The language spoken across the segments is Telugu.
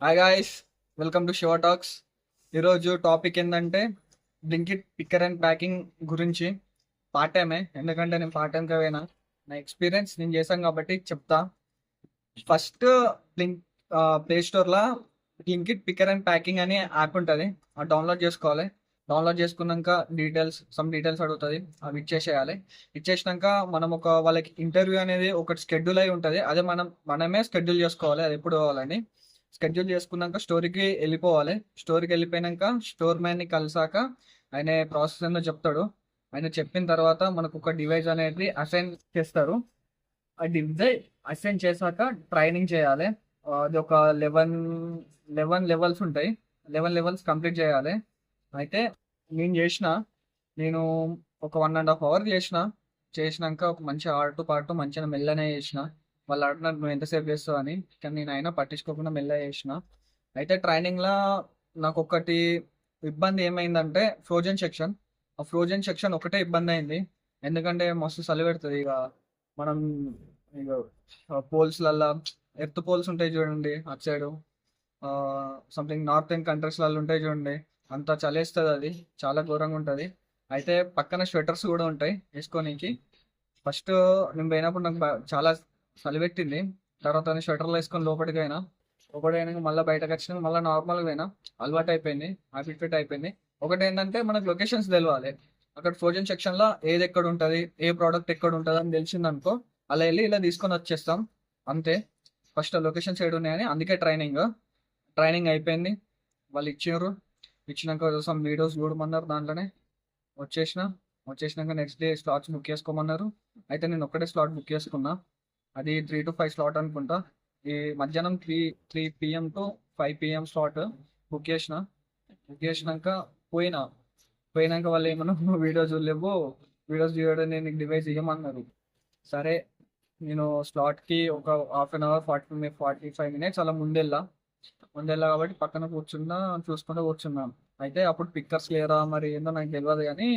Hi guys, welcome to Shiva talks. ఈరోజు టాపిక్ ఏంటంటే బ్లింకిట్ పిక్కర్ అండ్ ప్యాకింగ్ గురించి. పార్ట్ టైమే, ఎందుకంటే నేను పార్ట్ టైంకి పోయినా. నా ఎక్స్పీరియన్స్ నేను చేశాను కాబట్టి చెప్తా. ఫస్ట్ బ్లింక్ ప్లే స్టోర్లో బ్లింకిట్ పిక్కర్ అండ్ ప్యాకింగ్ అనే యాప్ ఉంటుంది. అది డౌన్లోడ్ చేసుకోవాలి. డౌన్లోడ్ చేసుకున్నాక సమ్ డీటెయిల్స్ అడుగుతుంది, అవి ఇచ్చేసేయాలి. ఇచ్చేసినాక మనం వాళ్ళకి ఇంటర్వ్యూ అనేది ఒకటి షెడ్యూల్ అయి ఉంటుంది. అదే మనమే షెడ్యూల్ చేసుకోవాలి, అది ఎప్పుడు కావాలని. షెడ్యూల్ చేసుకున్నాక స్టోరీకి వెళ్ళిపోవాలి. స్టోరీకి వెళ్ళిపోయినాక స్టోర్ మ్యాన్ని కలిసాక ఆయన ప్రాసెస్ ఏందో చెప్తాడు. ఆయన చెప్పిన తర్వాత మనకు ఒక డివైస్ అనేది అసైన్ చేస్తారు. ఆ డివైస్ అసైన్ చేశాక ట్రైనింగ్ చేయాలి. అది ఒక లెవెన్ లెవెన్ లెవెల్స్ ఉంటాయి. 11 లెవెల్స్ కంప్లీట్ చేయాలి. అయితే నేను చేసిన నేను ఒక 1.5 hours చేసినాక ఒక మంచి ఆడుతూ పాడుతూ మంచిగా మెల్లనే చేసిన. వాళ్ళు ఆడినారు నువ్వు ఎంతసేపు చేస్తావు అని, కానీ నేను అయినా పట్టించుకోకుండా మెల్లగా చేసిన. అయితే ట్రైనింగ్లో నాకు ఒకటి ఇబ్బంది ఏమైందంటే ఆ ఫ్రోజన్ సెక్షన్ ఒకటే ఇబ్బంది అయింది. ఎందుకంటే మస్తు చలి పెడుతుంది. ఇక మనం ఇక పోల్స్లల్లా ఎర్త్ పోల్స్ ఉంటాయి చూడండి అటు సైడు, సంథింగ్ నార్థన్ కంట్రీస్లలో ఉంటాయి చూడండి. అంత చలేస్తుంది, అది చాలా ఘోరంగా ఉంటుంది. అయితే పక్కన స్వెటర్స్ కూడా ఉంటాయి వేసుకోనికి. ఫస్ట్ నేను పోయినప్పుడు నాకు చాలా చలి పెట్టింది. తర్వాత నేను స్వెటర్లు వేసుకొని లోపలికి అయినా మళ్ళీ బయటకు వచ్చినాక మళ్ళీ నార్మల్గా పోయినా. అలవాటు అయిపోయింది, హ్యాబిట్ ఫిట్ అయిపోయింది. ఒకటి ఏంటంటే మనకు లొకేషన్స్ తెలియాలి. అక్కడ ఫ్రోజన్ సెక్షన్లో ఏది ఎక్కడ ఉంటుంది, ఏ ప్రోడక్ట్ ఎక్కడ ఉంటుంది అని తెలిసింది అనుకో, అలా వెళ్ళి ఇలా తీసుకొని వచ్చేస్తాం అంతే. ఫస్ట్ లొకేషన్స్ ఏడు ఉన్నాయని, అందుకే ట్రైనింగ్ అయిపోయింది. వాళ్ళు ఇచ్చినాక సమ్ వీడియోస్ చూడమన్నారు. దాంట్లోనే వచ్చేసిన వచ్చేసినాక నెక్స్ట్ డే స్లాట్స్ బుక్ చేసుకోమన్నారు. అయితే నేను ఒక్కటే స్లాట్ బుక్ చేసుకున్నా. అది 3 to 5 స్లాట్ అనుకుంటా. ఈ మధ్యాహ్నం three PM to 5 PM slot book చేసినాక పోయినా. పోయినాక వాళ్ళు ఏమన్నా వీడియోస్ చూడలేవు, వీడియోస్ చూడడం నేను డివైస్ ఇవ్వమన్నారు. సరే, నేను స్లాట్కి ఒక హాఫ్ 45 minutes అలా ముందెళ్ళా కాబట్టి పక్కన చూసుకుంటూ కూర్చున్నాను. అయితే అప్పుడు పిక్కర్స్ లేరా మరి ఏందో నాకు తెలియదు, కానీ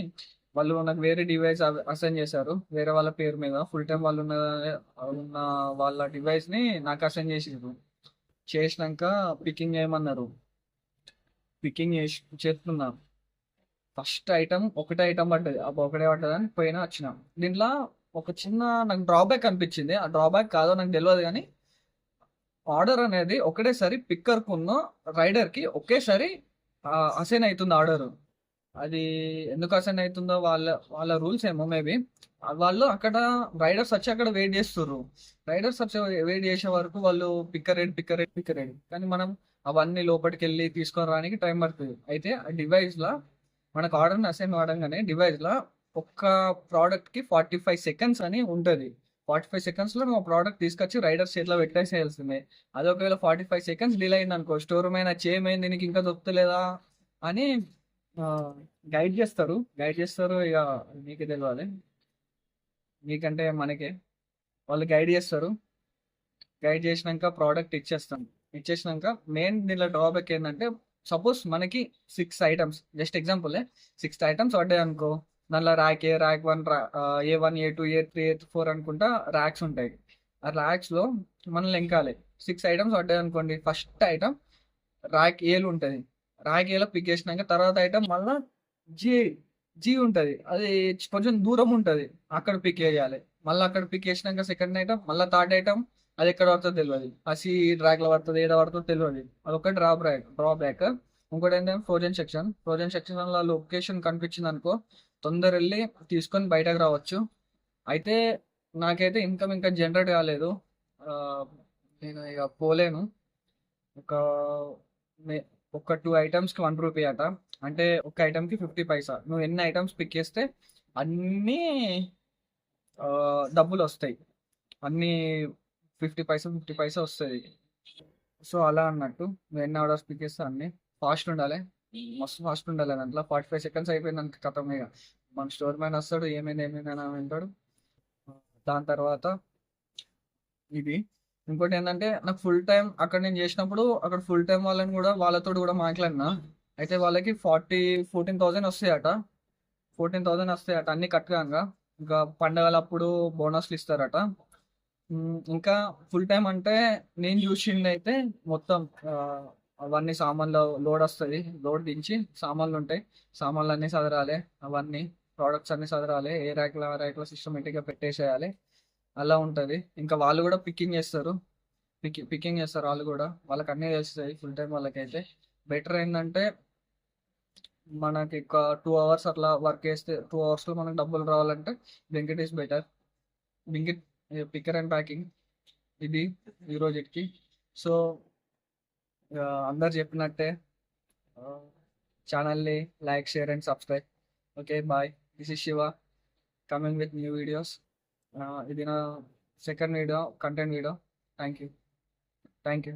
వాళ్ళు నాకు వేరే డివైస్ అసైన్ చేశారు, వేరే వాళ్ళ పేరు మీద. ఫుల్ టైం వాళ్ళు ఉన్న వాళ్ళ డివైస్ని నాకు అసైన్ చేసినాక పికింగ్ చేయమన్నారు. పికింగ్ చేస్తున్నాను. ఫస్ట్ ఒకటే ఐటమ్ పడ్డది. ఒకటే పడ్డదని వచ్చిన. దీంట్లో ఒక చిన్న నాకు డ్రాబ్యాక్ అనిపించింది. ఆ డ్రాబ్యాక్ కాదో నాకు తెలియదు, కానీ ఆర్డర్ అనేది ఒకటేసారి పిక్కర్కున్న రైడర్కి ఒకేసారి అసైన్ అవుతుంది ఆర్డర్. అది ఎందుకు అసైన్ అవుతుందో వాళ్ళ వాళ్ళ రూల్స్ ఏమో మేబీ. వాళ్ళు అక్కడ రైడర్స్ వచ్చి అక్కడ వెయిట్ చేస్తుర్రు. రైడర్స్ వచ్చి వెయిట్ చేసే వరకు వాళ్ళు పిక్కర్ రేట్ కానీ మనం అవన్నీ లోపలికి వెళ్ళి తీసుకొని రానికి టైం పడుతుంది. అయితే ఆ డివైస్లో మనకు ఆర్డర్ని అసైన్ అవడంగానే డివైస్లో ఒక్క ప్రోడక్ట్కి 45 seconds అని ఉంటుంది. 45 secondsలో నువ్వు ప్రోడక్ట్ తీసుకొచ్చి రైడర్ చేతిలో పెట్టేసేయాల్సిందే. అది ఒకవేళ 45 seconds డిలే అయింది అనుకో, స్టోర్ మైన చేయమైంది నీకు ఇంకా దొరుకుతలేదా అని గైడ్ చేస్తారు. ఇక నీకే తెలియాలి, నీకంటే మనకే. వాళ్ళు గైడ్ చేసినాక ప్రోడక్ట్ ఇచ్చేసినాక మెయిన్ దీనిలో డ్రాబ్యాక్ ఏంటంటే, సపోజ్ మనకి 6 items, జస్ట్ ఎగ్జాంపుల్ 6 items పడ్డాయి అనుకో. దానిలో rack 1, A1, A2, A3, A4 అనుకుంటా ర్యాక్స్ ఉంటాయి. ఆ ర్యాక్స్లో మనం లెంకాలి. 6 items పడ్డాయి అనుకోండి. ఫస్ట్ ఐటమ్ ర్యాక్ ఏలు ఉంటుంది. ర్యాక్ ఏలో పిక్ చేసినాక తర్వాత ఐటమ్ మళ్ళీ జీ జీ ఉంటుంది. అది కొంచెం దూరం ఉంటుంది, అక్కడ పిక్ చేయాలి. మళ్ళీ అక్కడ పిక్ చేసినాక సెకండ్ ఐటమ్, మళ్ళీ థర్డ్ ఐటమ్ అది ఎక్కడ పడుతుందో తెలియదు. ఆ సి ర్యాక్లో పడుతుంది, ఏడ పడుతుందో తెలియదు. అదొక డ్రాబ్యాక్. ఇంకోటి ఏంటంటే ఫ్రోజన్ సెక్షన్లో లొకేషన్ కనిపించింది అనుకో, తొందర వెళ్ళి తీసుకొని బయటకు రావచ్చు. అయితే నాకైతే ఇన్కమ్ ఇంకా జనరేట్ కాలేదు. ఆ, నేను ఇక పోలేను. ఒక ఒక 2 items కి 1 రూపీ అట. అంటే ఒక ఐటమ్కి 50 పైసా. నువ్వు ఎన్ని ఐటమ్స్ పిక్ చేస్తే అన్నీ డబ్బులు వస్తాయి. అన్నీ 50 పైసా వస్తుంది. సో అలా అన్నట్టు నువ్వు ఎన్ని ఆర్డర్స్ పిక్ చేస్తే అన్ని ఫాస్ట్ ఉండాలి, మస్తు ఫాస్ట్ ఉండాలి. దాంట్లో 45 seconds అయిపోయింది అనుకో, కథం. ఇక మన స్టోర్ మ్యాన్ వస్తాడు, ఏమైంది అని అంటాడు. దాని తర్వాత ఇది ఇంకోటి ఏంటంటే, నాకు ఫుల్ టైం అక్కడ నేను చేసినప్పుడు అక్కడ ఫుల్ టైం వాళ్ళతో కూడా మాట్లాడినా. అయితే వాళ్ళకి 14,000 వస్తాయట. 14,000 వస్తాయట అన్ని కట్టగా. ఇంకా పండగలప్పుడు బోనస్లు ఇస్తారట. ఇంకా ఫుల్ టైం అంటే నేను చూసింది అయితే మొత్తం అవన్నీ సామాన్లు లోడ్ వస్తుంది, లోడ్ దించి సామాన్లు ఉంటాయి, సామాన్లు అన్నీ సదరాలి, అవన్నీ ప్రోడక్ట్స్ అన్నీ సదరాలి, ఏ ర్యాక్లో ర్యాక్లో సిస్టమేటిక్గా పెట్టేసేయాలి. అలా ఉంటుంది. ఇంకా వాళ్ళు కూడా పికింగ్ చేస్తారు, పికింగ్ చేస్తారు వాళ్ళు కూడా, వాళ్ళకి అన్నీ తెలుస్తాయి ఫుల్ టైం వాళ్ళకైతే. బెటర్ ఏంటంటే మనకి ఒక 2 అవర్స్ అట్లా వర్క్ చేస్తే 2 అవర్స్లో మనకు డబ్బులు రావాలంటే Blinkit is better. Blinkit picker and packing ఇది ఈ రోజుకి. సో అందరు చెప్పినట్టే ఛానల్ని like, share and subscribe. Okay, bye. This is Shiva coming with new videos. ఇది నా second video, content video. Thank you. Thank you.